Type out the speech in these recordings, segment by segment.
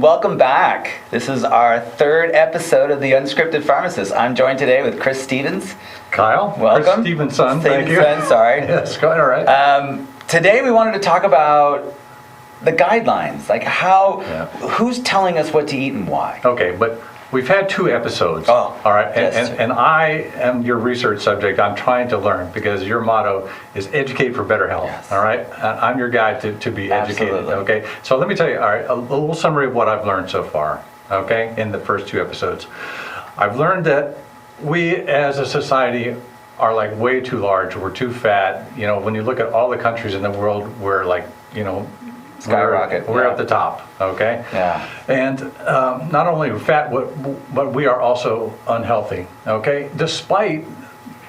welcome back. This is our third episode of the Unscripted Pharmacist. I'm joined today with Chris Stevens. Kyle, welcome. Chris Stevenson, thank you. Sorry. Yes, go ahead, all right. Today we wanted to talk about the guidelines, like who's telling us what to eat and why. Okay, but we've had 2 episodes. Oh, all right, yes. and I am your research subject. I'm trying to learn because your motto is educate for better health. Yes. All right, I'm your guy to be educated. Absolutely. Okay, so let me tell you. All right, a little summary of what I've learned so far. Okay, in the first 2 episodes, I've learned that we as a society are like way too large. We're too fat. You know, when you look at all the countries in the world, we're like, you know, skyrocket. We're at the top, okay? Yeah. And not only are we fat, but we are also unhealthy, okay? Despite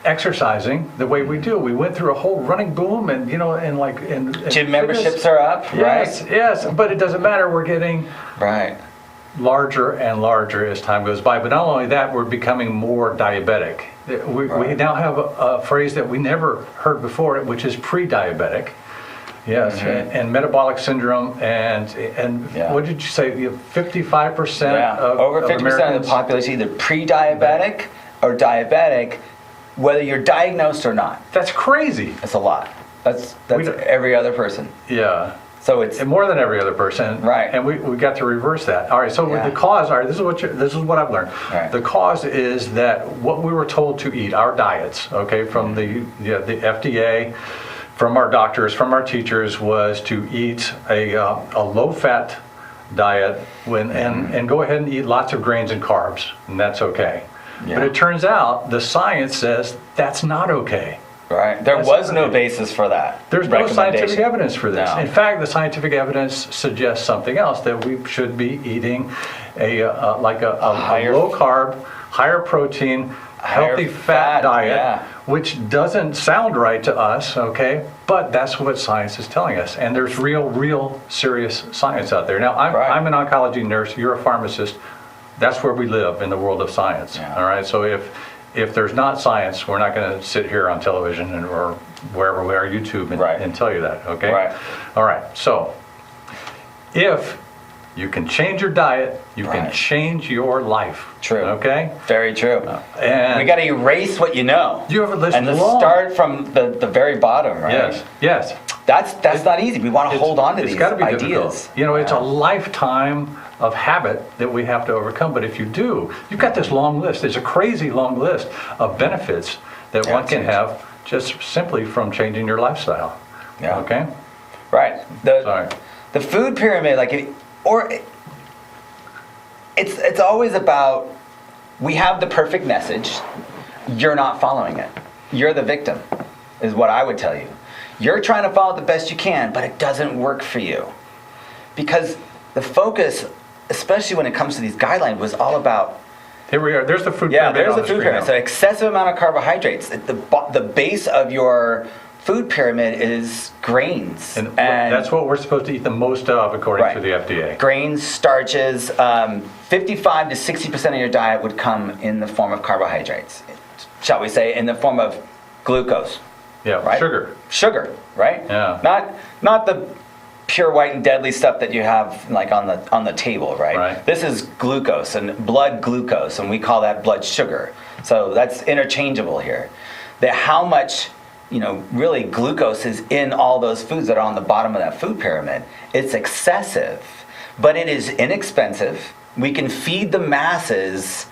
exercising the way we do, we went through a whole running boom, and you know, and gym memberships are up, yes, right? Yes, but it doesn't matter. We're getting larger and larger as time goes by. But not only that, we're becoming more diabetic. We now have a phrase that we never heard before, which is pre-diabetic. Yes, mm-hmm. and metabolic syndrome, and what did you say? 55% of over 50% Americans? of the population either pre-diabetic or diabetic, whether you're diagnosed or not. That's crazy. That's a lot. That's every other person. Yeah. So it's and more than every other person, right? And we got to reverse that. All right. So the cause, all right. This is what I've learned. Right. The cause is that what we were told to eat, our diets, okay, from the FDA, from our doctors, from our teachers, was to eat a low-fat diet and go ahead and eat lots of grains and carbs, and that's okay. Yeah. But it turns out the science says that's not okay. Right. There was no basis for that. There's no scientific evidence for this. No. In fact, the scientific evidence suggests something else, that we should be eating a low carb, higher protein, healthy fat diet, which doesn't sound right to us, okay? But that's what science is telling us. And there's real serious science out there. Now, I'm an oncology nurse, you're a pharmacist. That's where we live in the world of science, all right? So if there's not science, we're not going to sit here on television or wherever we are, YouTube, and tell you that, okay? Right. All right, so if you can change your diet, you can change your life. True. Okay? Very true. And we got to erase what you know. You have a list and let's start from the very bottom, right? Yes. That's not easy. We want to hold on to these ideas. Difficult. You know, it's a lifetime of habit that we have to overcome. But if you do, you've got this long list. There's a crazy long list of benefits that one can have just simply from changing your lifestyle. Yeah. Okay? Right. The food pyramid, it's always about, we have the perfect message, you're not following it. You're the victim, is what I would tell you. You're trying to follow it the best you can, but it doesn't work for you. Because the focus, especially when it comes to these guidelines, was all about... Here we are. There's the food pyramid. There's the food pyramid. So excessive amount of carbohydrates. The base of your food pyramid is grains. And that's what we're supposed to eat the most of, according to the FDA. Grains, starches, 55 to 60% of your diet would come in the form of carbohydrates. Shall we say, in the form of glucose. Yeah, right? Sugar, right? Yeah. Not the pure white and deadly stuff that you have like on the table, right? This is glucose and blood glucose, and we call that blood sugar. So that's interchangeable here. How much, really glucose is in all those foods that are on the bottom of that food pyramid. It's excessive, but it is inexpensive. We can feed the masses,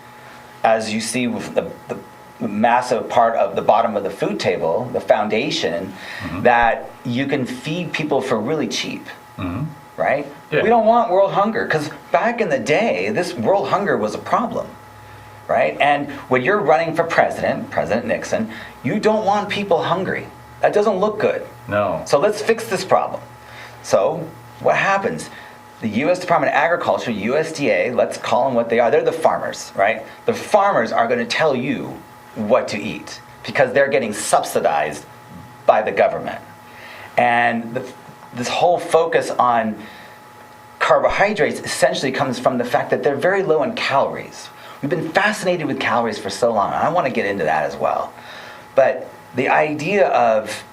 as you see with the massive part of the bottom of the food table, the foundation, that you can feed people for really cheap, right? Yeah. We don't want world hunger, because back in the day, this world hunger was a problem, right? And when you're running for President Nixon, you don't want people hungry. That doesn't look good. No. So let's fix this problem. So what happens? The U.S. Department of Agriculture, USDA, let's call them what they are. They're the farmers, right? The farmers are going to tell you what to eat because they're getting subsidized by the government. And this whole focus on carbohydrates essentially comes from the fact that they're very low in calories. We've been fascinated with calories for so long, and I want to get into that as well. But the idea of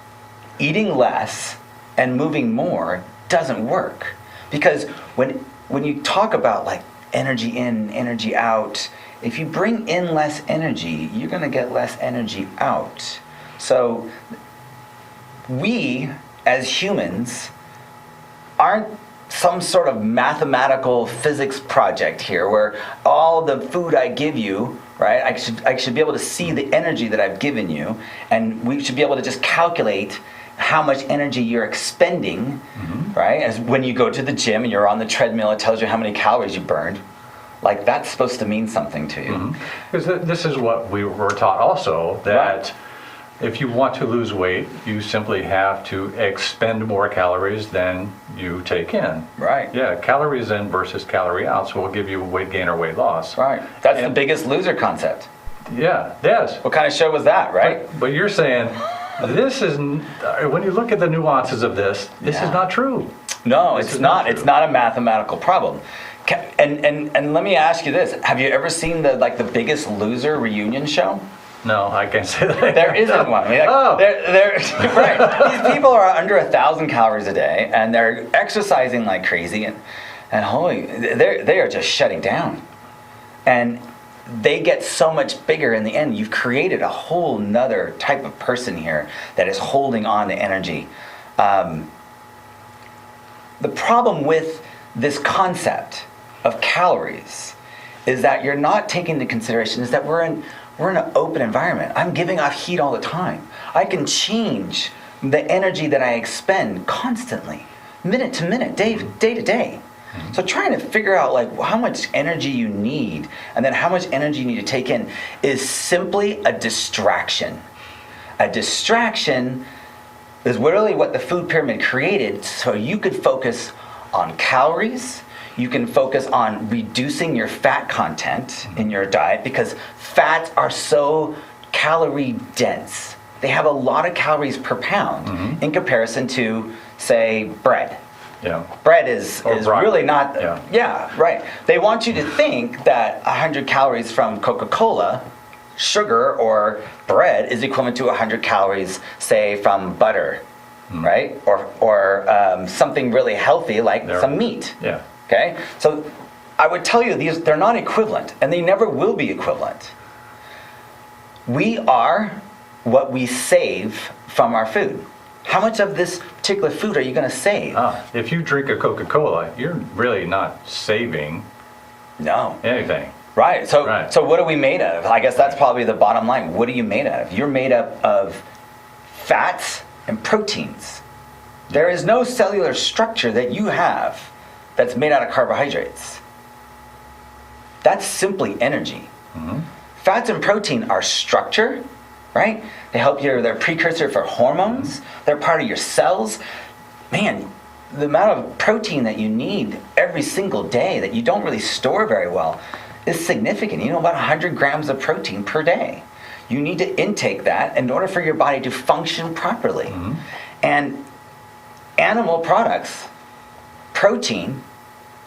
eating less and moving more doesn't work. Because when when you talk about like energy in, energy out, if you bring in less energy, you're going to get less energy out. So we, as humans, aren't some sort of mathematical physics project here where all the food I give you, right, I should be able to see the energy that I've given you, and we should be able to just calculate how much energy you're expending, right? As when you go to the gym and you're on the treadmill, it tells you how many calories you burned. Like, that's supposed to mean something to you. Because this is what we were taught also, that if you want to lose weight, you simply have to expend more calories than you take in. Right. Yeah, calories in versus calorie out will give you weight gain or weight loss. Right. That's the Biggest Loser concept. Yeah, yes. What kind of show was that, right? But you're saying, this is, when you look at the nuances of this is not true. No, it's not. It's not a mathematical problem. And let me ask you this: have you ever seen the Biggest Loser reunion show? No, I can't say that. There isn't one. I mean, right. These people are under 1,000 calories a day, and they're exercising like crazy, and they are just shutting down, and they get so much bigger in the end. You've created a whole nother type of person here that is holding on to energy. The problem with this concept of calories is that you're not taking into consideration is that we're in an open environment. I'm giving off heat all the time. I can change the energy that I expend constantly, minute to minute, day to day. So trying to figure out like how much energy you need and then how much energy you need to take in is simply a distraction. A distraction is literally what the food pyramid created so you could focus on calories. You can focus on reducing your fat content in your diet because fats are so calorie dense. They have a lot of calories per pound in comparison to, say, bread. Yeah. Bread is really not, right. They want you to think that 100 calories from Coca-Cola, sugar, or bread is equivalent to 100 calories, say, from butter, right? Or something really healthy like some meat. Yeah. Okay? So I would tell you they're not equivalent, and they never will be equivalent. We are what we save from our food. How much of this particular food are you going to save? If you drink a Coca-Cola, you're really not saving anything. Right. So what are we made of? I guess that's probably the bottom line. What are you made of? You're made up of fats and proteins. There is no cellular structure that you have that's made out of carbohydrates. That's simply energy. Fats and protein are structure, right? They help they're precursor for hormones. They're part of your cells. Man, the amount of protein that you need every single day that you don't really store very well is significant. About 100 grams of protein per day. You need to intake that in order for your body to function properly. And animal products, protein,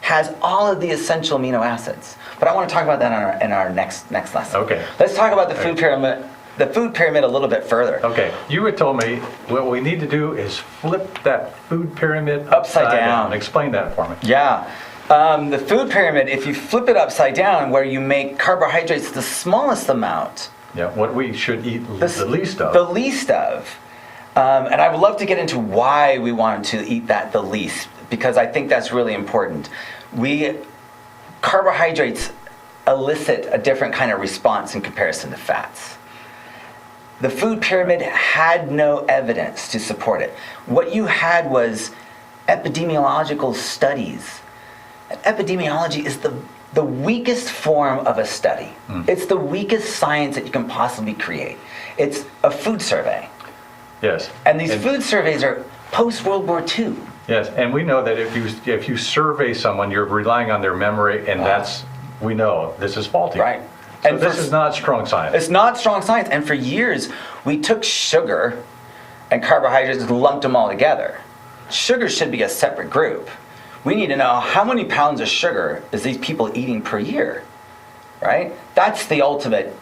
has all of the essential amino acids. But I want to talk about that in our next lesson. Okay. Let's talk about the food pyramid. The food pyramid a little bit further. Okay, you had told me what we need to do is flip that food pyramid upside down. Explain that for me. Yeah. The food pyramid, if you flip it upside down, where you make carbohydrates the smallest amount. Yeah, what we should eat the least of. The least of. And I would love to get into why we want to eat that the least, because I think that's really important. Carbohydrates elicit a different kind of response in comparison to fats. The food pyramid had no evidence to support it. What you had was epidemiological studies. And epidemiology is the weakest form of a study. It's the weakest science that you can possibly create. It's a food survey. Yes. And these food surveys are post-World War II. Yes, and we know that if you survey someone, you're relying on their memory, and we know this is faulty. Right. So and this is not strong science. It's not strong science. And for years, we took sugar and carbohydrates and lumped them all together. Sugar should be a separate group. We need to know how many pounds of sugar is these people eating per year, right? That's the ultimate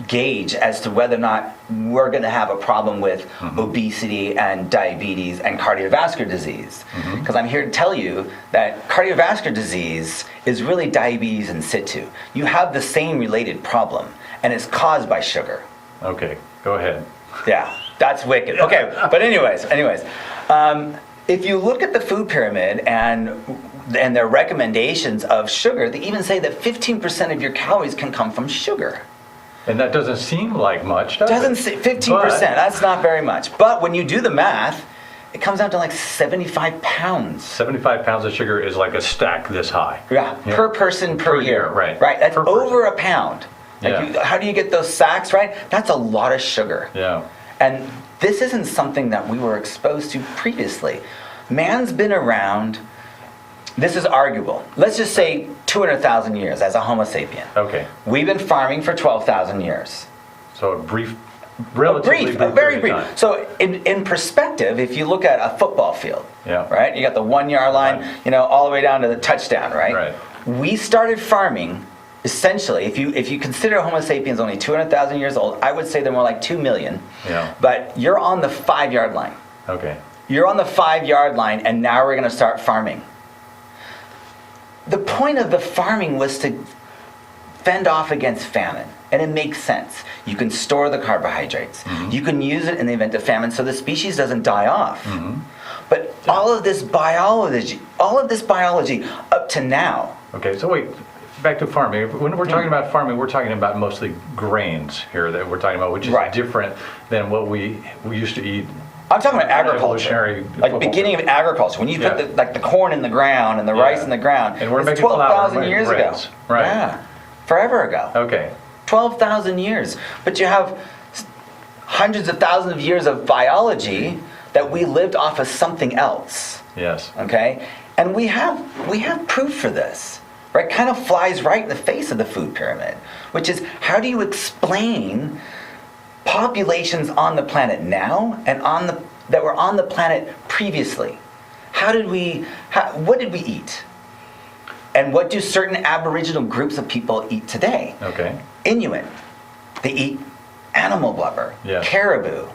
gauge as to whether or not we're going to have a problem with obesity and diabetes and cardiovascular disease. Because I'm here to tell you that cardiovascular disease is really diabetes in situ. You have the same related problem, and it's caused by sugar. Okay, go ahead. Yeah, that's wicked. Okay, but anyways, if you look at the food pyramid and their recommendations of sugar, they even say that 15% of your calories can come from sugar. And that doesn't seem like much, does it? Doesn't say 15%. That's not very much. But when you do the math, it comes out to like 75 pounds. 75 pounds of sugar is like a stack this high. Yeah, per person per year. Right. Right. That's per over a pound. Like how do you get those sacks, right? That's a lot of sugar. Yeah. And this isn't something that we were exposed to previously. Man's been around. This is arguable. Let's just say 200,000 years as a Homo sapien. Okay. We've been farming for 12,000 years. So relatively brief. Very brief. So in perspective, if you look at a football field, right? You got the 1 yard line, all the way down to the touchdown, right? Right. We started farming essentially. If you consider Homo sapiens only 200,000 years old, I would say they're more like 2 million. Yeah. But you're on the 5 yard line. Okay. You're on the 5 yard line, and now we're going to start farming. The point of the farming was to fend off against famine, and it makes sense. You can store the carbohydrates. You can use it in the event of famine so the species doesn't die off. But all of this biology up to now. Okay, so wait, back to farming. When we're talking about farming, we're talking about mostly grains here that we're talking about, which is different than what we used to eat. I'm talking about agriculture, like beginning of agriculture. When you put the corn in the ground and the rice in the ground, and we're it's making 12,000 years ago. Right. Yeah, forever ago. Okay. 12,000 years. But you have hundreds of thousands of years of biology that we lived off of something else. Yes. Okay? And we have proof for this. Right? Kind of flies right in the face of the food pyramid, which is how do you explain populations on the planet now and that were on the planet previously? What did we eat? And what do certain Aboriginal groups of people eat today? Okay. Inuit, they eat animal blubber, caribou,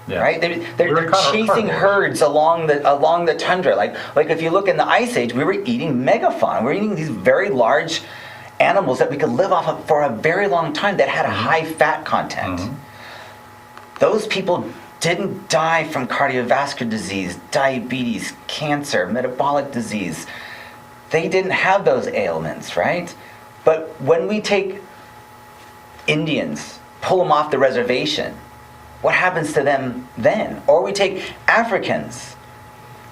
right? They're chasing herds along the tundra. Like if you look in the Ice Age, we were eating megafauna. We were eating these very large animals that we could live off of for a very long time that had a high fat content. Those people didn't die from cardiovascular disease, diabetes, cancer, metabolic disease. They didn't have those ailments, right? But when we take Indians, pull them off the reservation, what happens to them then? Or we take Africans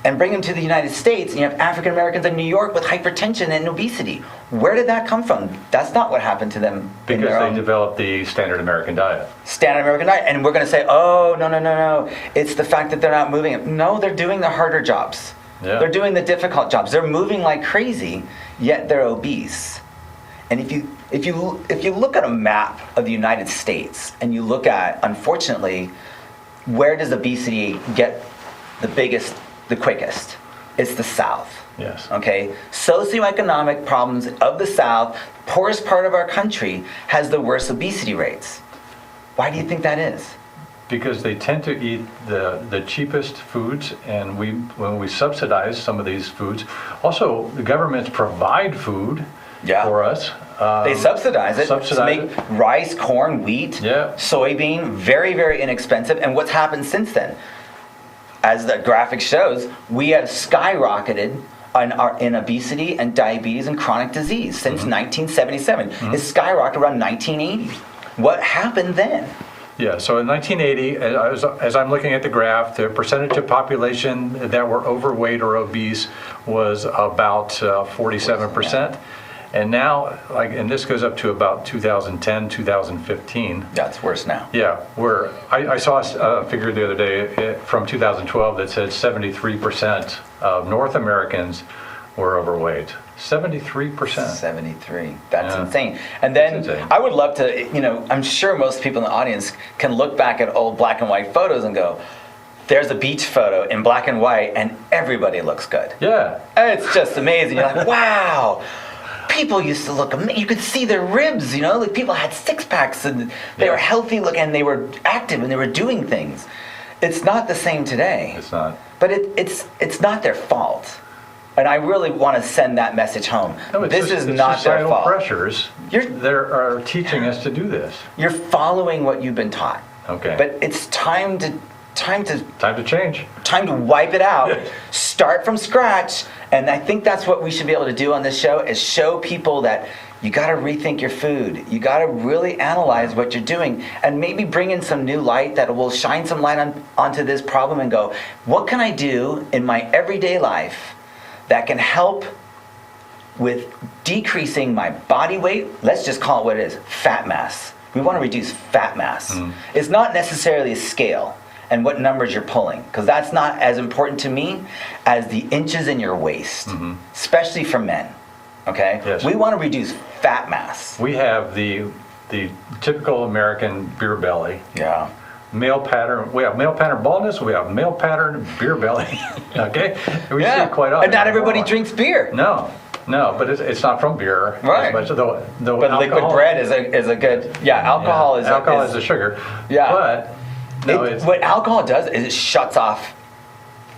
and bring them to the United States, and you have African Americans in New York with hypertension and obesity. Where did that come from? That's not what happened to them. Because they developed the standard American diet. Standard American diet. And we're going to say, oh, no. It's the fact that they're not moving. No, they're doing the harder jobs. Yeah. They're doing the difficult jobs. They're moving like crazy, yet they're obese. And if you look at a map of the United States and you look at, unfortunately, where does obesity get the quickest? It's the South. Yes. Okay? Socioeconomic problems of the South, poorest part of our country, has the worst obesity rates. Why do you think that is? Because they tend to eat the cheapest foods, and when we subsidize some of these foods, also the governments provide food for us. They subsidize it to make rice, corn, wheat, soybean, very, very inexpensive. And what's happened since then? As the graphic shows, we have skyrocketed in obesity and diabetes and chronic disease since 1977. It skyrocketed around 1980. What happened then? Yeah, so in 1980, as I'm looking at the graph, the percentage of population that were overweight or obese was about 47%. And now, and this goes up to about 2010, 2015. That's worse now. Yeah, I saw a figure the other day from 2012 that said 73% of North Americans were overweight. 73%. 73. That's insane. And then I would love to, I'm sure most people in the audience can look back at old black and white photos and go, there's a beach photo in black and white and everybody looks good. Yeah. It's just amazing. You're like, wow. people used to look amazing. You could see their ribs, you know, like people had six packs and they were healthy looking and they were active and they were doing things. It's not the same today. It's not. But it's not their fault. And I really want to send that message home. No, this is not their fault. Pressures that are teaching us to do this. You're following what you've been taught. Okay. But it's time to change. Time to wipe it out. Start from scratch. And I think that's what we should be able to do on this show, is show people that you got to rethink your food. You got to really analyze what you're doing and maybe bring in some new light that will shine some light onto this problem and go, what can I do in my everyday life that can help with decreasing my body weight? Let's just call it what it is, fat mass. We want to reduce fat mass. It's not necessarily a scale and what numbers you're pulling, because that's not as important to me as the inches in your waist, especially for men. Okay? Yes. We want to reduce fat mass. We have the typical American beer belly. Yeah. Male pattern. We have male pattern baldness. We have male pattern beer belly. Okay. We see it quite often. And not everybody drinks beer. No, but it's not from beer. Right. As much, but liquid bread is a good. Yeah, alcohol is. Alcohol is the sugar. Yeah. But no, what alcohol does is it shuts off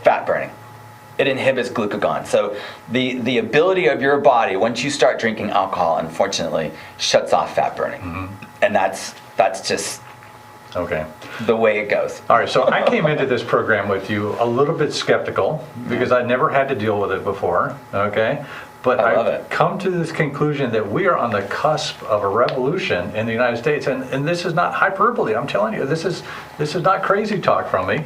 fat burning. It inhibits glucagon. So the ability of your body, once you start drinking alcohol, unfortunately, shuts off fat burning. And that's just the way it goes. All right, so I came into this program with you a little bit skeptical because I never had to deal with it before, okay? But I've come to this conclusion that we are on the cusp of a revolution in the United States, and this is not hyperbole. I'm telling you, this is not crazy talk from me.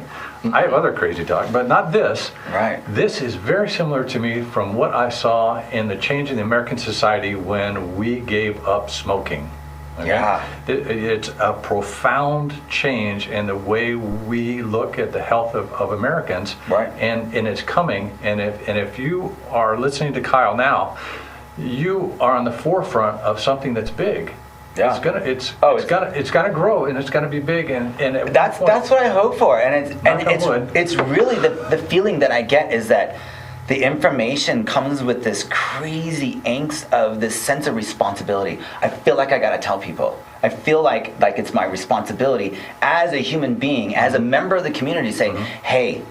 I have other crazy talk, but not this. Right. This is very similar to me from what I saw in the change in the American society when we gave up smoking. Okay? Yeah. It's a profound change in the way we look at the health of Americans. Right. And it's coming. And if you are listening to Kyle now, you are on the forefront of something that's big. Yeah. It's gonna grow and it's gonna be big and that's what I hope for. And it's really the feeling that I get is that the information comes with this crazy angst of this sense of responsibility. I feel like I gotta tell people. I feel like it's my responsibility as a human being, as a member of the community, to say, hey,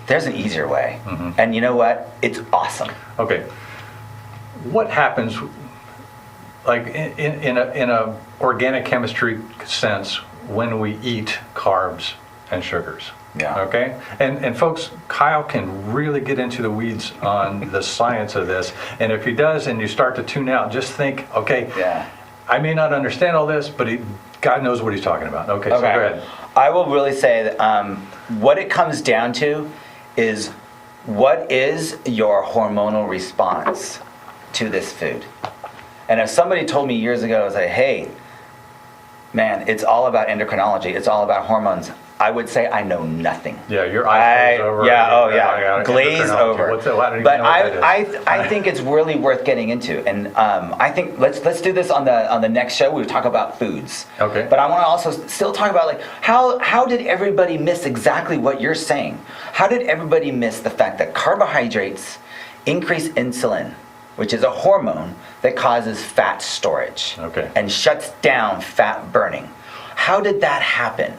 there's an easier way. And you know what? It's awesome. Okay. What happens, like in a organic chemistry sense, when we eat carbs and sugars? Yeah. Okay? And folks, Kyle can really get into the weeds on the science of this. And if he does and you start to tune out, just think, okay, I may not understand all this, but God knows what he's talking about. Okay, so go ahead. I will really say that what it comes down to is, what is your hormonal response to this food? And if somebody told me years ago, I was like, hey, man, it's all about endocrinology, it's all about hormones, I would say I know nothing. Yeah, your eyes glaze over. Yeah, glaze over. But I think it's really worth getting into, and I think let's do this on the next show. We'll talk about foods. Okay. But I want to also still talk about, like, how did everybody miss exactly what you're saying? How did everybody miss the fact that carbohydrates increase insulin, which is a hormone that causes fat storage and shuts down fat burning? How did that happen?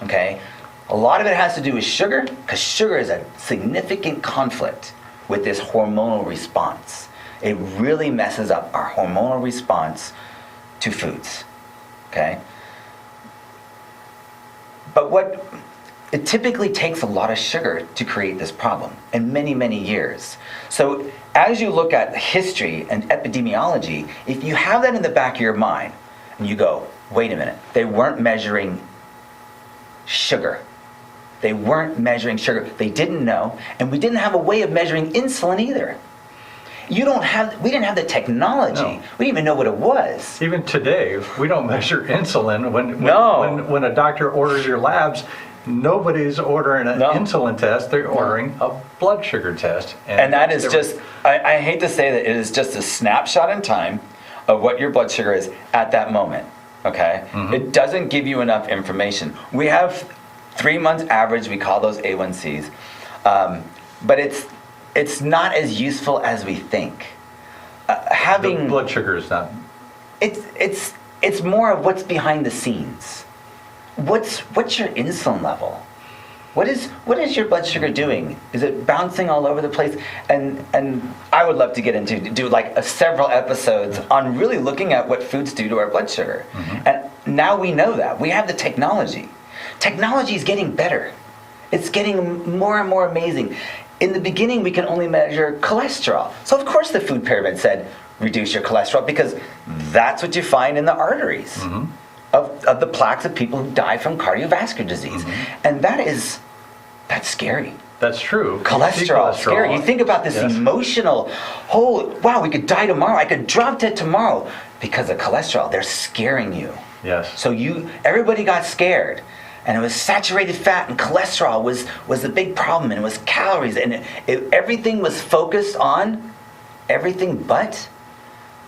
Okay, a lot of it has to do with sugar, because sugar is a significant conflict with this hormonal response. It really messes up our hormonal response to foods. Okay, but it typically takes a lot of sugar to create this problem, and many, many years. So as you look at history and epidemiology, if you have that in the back of your mind, and you go, wait a minute, they weren't measuring sugar. They weren't measuring sugar. They didn't know, and we didn't have a way of measuring insulin either. We didn't have the technology. No. We didn't even know what it was. Even today, we don't measure insulin. When a doctor orders your labs, nobody's ordering an insulin test. They're ordering a blood sugar test. And that is just, I hate to say that, it is just a snapshot in time of what your blood sugar is at that moment. Okay? It doesn't give you enough information. We have 3 months average, we call those A1Cs. But it's not as useful as we think. having the blood sugar is not. It's more of what's behind the scenes. What's your insulin level? What is your blood sugar doing? Is it bouncing all over the place? And I would love to get into do like several episodes on really looking at what foods do to our blood sugar. Mm-hmm. And now we know that. We have the technology. Technology is getting better. It's getting more and more amazing. In the beginning, we can only measure cholesterol. So of course the food pyramid said, reduce your cholesterol, because that's what you find in the arteries. Mm-hmm. Of the plaques of people who die from cardiovascular disease. Mm-hmm. And that's scary. That's true. Cholesterol, scary. You think about this emotional, wow, we could die tomorrow. I could drop dead tomorrow because of cholesterol. They're scaring you. Yes. So everybody got scared. And it was saturated fat, and cholesterol was the big problem, and it was calories, and everything was focused on everything but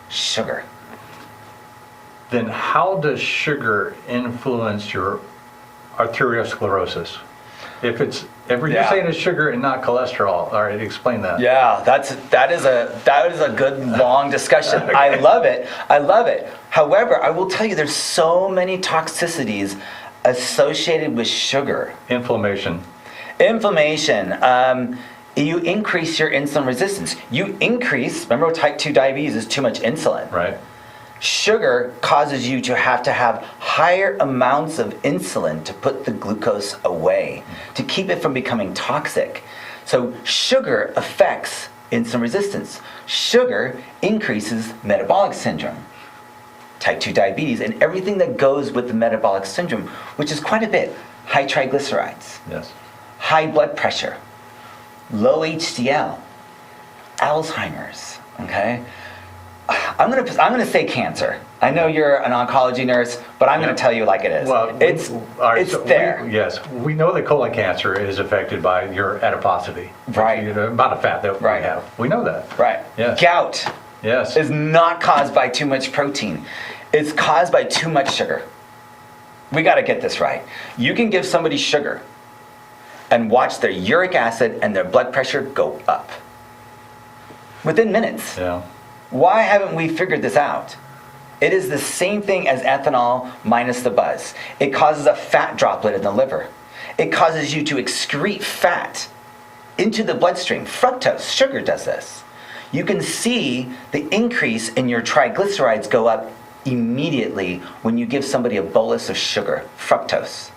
sugar. Then how does sugar influence your arteriosclerosis? If you're saying it's sugar and not cholesterol, all right, explain that. Yeah, that is a good long discussion. Okay. I love it. However, I will tell you, there's so many toxicities associated with sugar. Inflammation. You increase your insulin resistance. Remember, type 2 diabetes is too much insulin. Right. Sugar causes you to have higher amounts of insulin to put the glucose away, to keep it from becoming toxic. So sugar affects insulin resistance. Sugar increases metabolic syndrome, type 2 diabetes, and everything that goes with the metabolic syndrome, which is quite a bit. High triglycerides, yes, high blood pressure, low HDL, Alzheimer's, okay? I'm gonna say cancer. I know you're an oncology nurse, but I'm gonna tell you like it is. Well, it's there. We know that colon cancer is affected by your adiposity. Right. The amount of fat that we have. We know that. Right. Yes. Gout. Yes. Is not caused by too much protein. It's caused by too much sugar. We got to get this right. You can give somebody sugar and watch their uric acid and their blood pressure go up within minutes. Yeah. Why haven't we figured this out? It is the same thing as ethanol minus the buzz. It causes a fat droplet in the liver. It causes you to excrete fat into the bloodstream. Fructose, sugar does this. You can see the increase in your triglycerides go up immediately when you give somebody a bolus of sugar, fructose.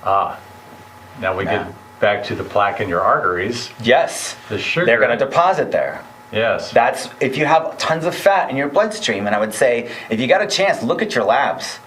Now we get back to the plaque in your arteries. Yes. The sugar. They're going to deposit there. Yes. That's if you have tons of fat in your bloodstream, and I would say if you got a chance, look at your labs.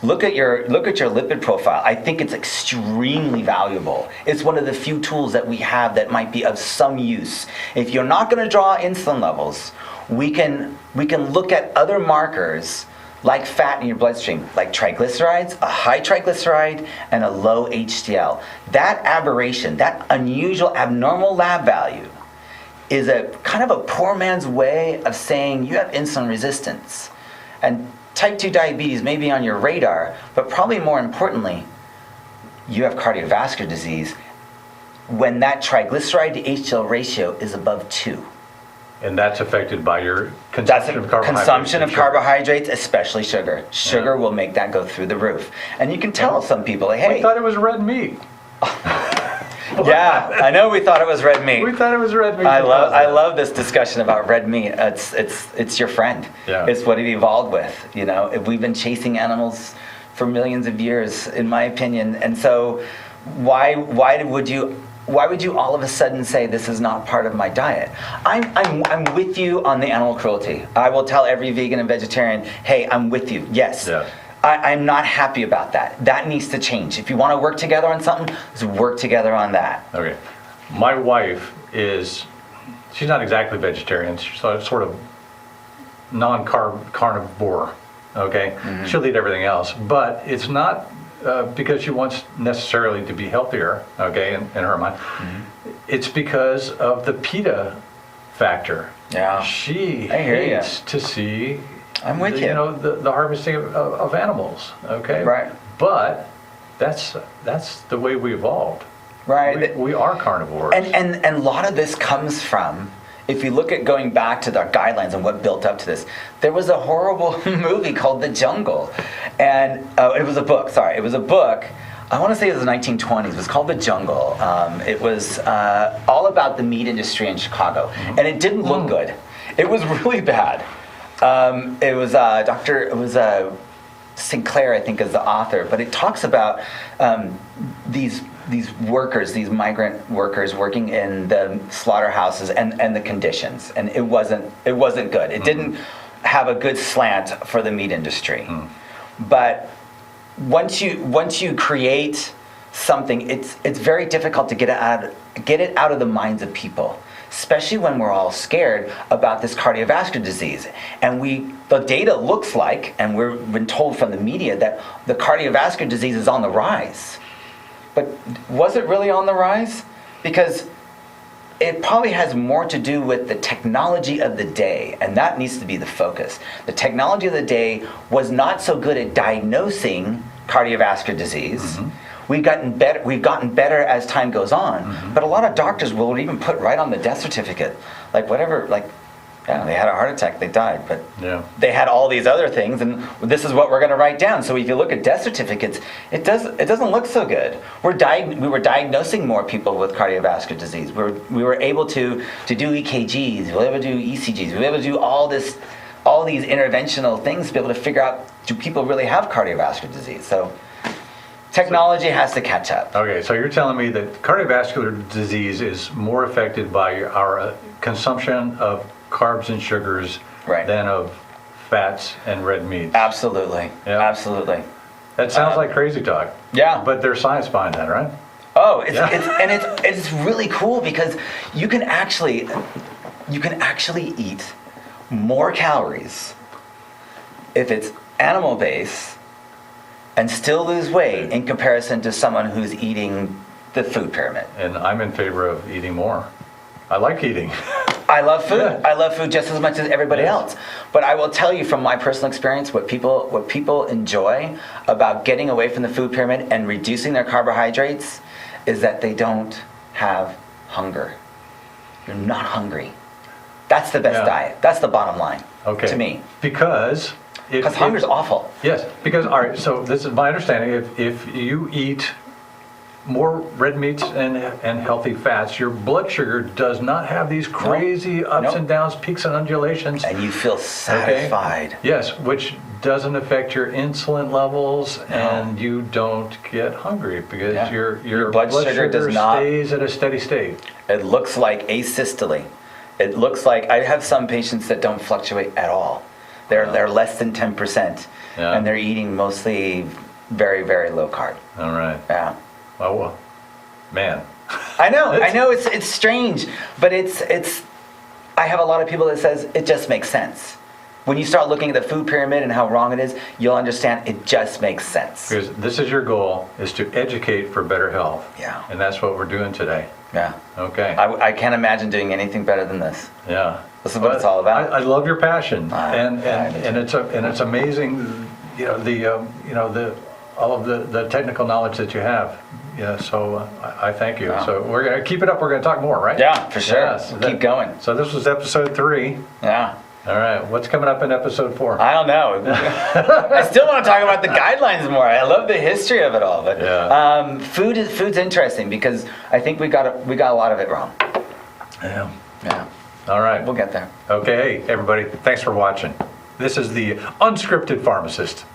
Look at your lipid profile. I think it's extremely valuable. It's one of the few tools that we have that might be of some use. If you're not going to draw insulin levels, we can look at other markers like fat in your bloodstream, like triglycerides, a high triglyceride, and a low HDL. That aberration, that unusual, abnormal lab value, is a kind of a poor man's way of saying you have insulin resistance. And type 2 diabetes may be on your radar, but probably more importantly, you have cardiovascular disease when that triglyceride to HDL ratio is above 2. And that's affected by your consumption of carbohydrates. Consumption of carbohydrates, especially sugar. Sugar will make that go through the roof. And you can tell some people, like, hey. We thought it was red meat. Yeah, I know we thought it was red meat. We thought it was red meat. I love this discussion about red meat. It's your friend. Yeah. It's what it evolved with. You know, if we've been chasing animals for millions of years, in my opinion. And so, why would you all of a sudden say this is not part of my diet? I'm with you on the animal cruelty. I will tell every vegan and vegetarian, hey, I'm with you. Yes. Yeah. I'm not happy about that. That needs to change. If you want to work together on something, let's work together on that. Okay. My wife she's not exactly vegetarian. She's sort of carnivore. Okay. Mm-hmm. She'll eat everything else, but it's not because she wants necessarily to be healthier. Okay, in her mind, mm-hmm. It's because of the PETA factor. Yeah. She hates to see. I'm with you. You know, the harvesting of animals, okay? Right. But that's the way we evolved. Right. We are carnivores. And a lot of this comes from, if you look at going back to the guidelines and what built up to this, there was a horrible movie called The Jungle. And it was a book, sorry. It was a book. I want to say it was the 1920s. It was called The Jungle. It was all about the meat industry in Chicago. And it didn't look good. It was really bad. It was Sinclair, I think, is the author. But it talks about these workers, these migrant workers working in the slaughterhouses and the conditions. And it wasn't good. It didn't have a good slant for the meat industry. But once you create something, it's very difficult to get it out of the minds of people, especially when we're all scared about this cardiovascular disease. And the data looks like, and we've been told from the media, that the cardiovascular disease is on the rise. But was it really on the rise? Because it probably has more to do with the technology of the day, and that needs to be the focus. The technology of the day was not so good at diagnosing cardiovascular disease. We've gotten better as time goes on, but a lot of doctors will even put right on the death certificate, they had a heart attack, they died, but they had all these other things, and this is what we're going to write down. So if you look at death certificates, it doesn't look so good. We were diagnosing more people with cardiovascular disease. We were able to do EKGs, we were able to do ECGs, we were able to do all these interventional things to be able to figure out, do people really have cardiovascular disease? So technology has to catch up. Okay, so you're telling me that cardiovascular disease is more affected by our consumption of carbs and sugars than of fats and red meats. Absolutely. Yeah. Absolutely. That sounds like crazy talk. Yeah. But there's science behind that, right? Oh, it's really cool because you can actually eat more calories if it's animal based and still lose weight in comparison to someone who's eating the food pyramid. And I'm in favor of eating more. I like eating. I love food. Yeah. I love food just as much as everybody else. But I will tell you from my personal experience, what people enjoy about getting away from the food pyramid and reducing their carbohydrates is that they don't have hunger. You're not hungry. That's the best diet. That's the bottom line to me. Because hunger's awful. Yes. Because, all right, so this is my understanding. If you eat more red meats and healthy fats, your blood sugar does not have these crazy ups and downs, peaks and undulations. And you feel satisfied. Okay? Yes, which doesn't affect your insulin levels, and you don't get hungry because your blood sugar does not stays at a steady state. It looks like asystole. It looks like, I have some patients that don't fluctuate at all. They're less than 10%, and they're eating mostly very, very low carb. All right. Yeah. Oh, well, man. I know it's strange, but it's I have a lot of people that says it just makes sense. When you start looking at the food pyramid and how wrong it is, you'll understand it just makes sense. Because this is your goal, is to educate for better health. Yeah. And that's what we're doing today. Yeah. Okay. I can't imagine doing anything better than this. Yeah. This is what it's all about. I love your passion, and it's amazing, all of the technical knowledge that you have. Yeah, so I thank you. Wow. So we're going to keep it up. We're going to talk more, right? Yeah, for sure. Yes, keep going. So this was episode 3. Yeah. All right. What's coming up in episode 4? I don't know. I still want to talk about the guidelines more. I love the history of it all. But food's interesting because I think we got a lot of it wrong. Yeah. Yeah. All right. We'll get there. Okay, everybody. Thanks for watching. This is the Unscripted Pharmacist.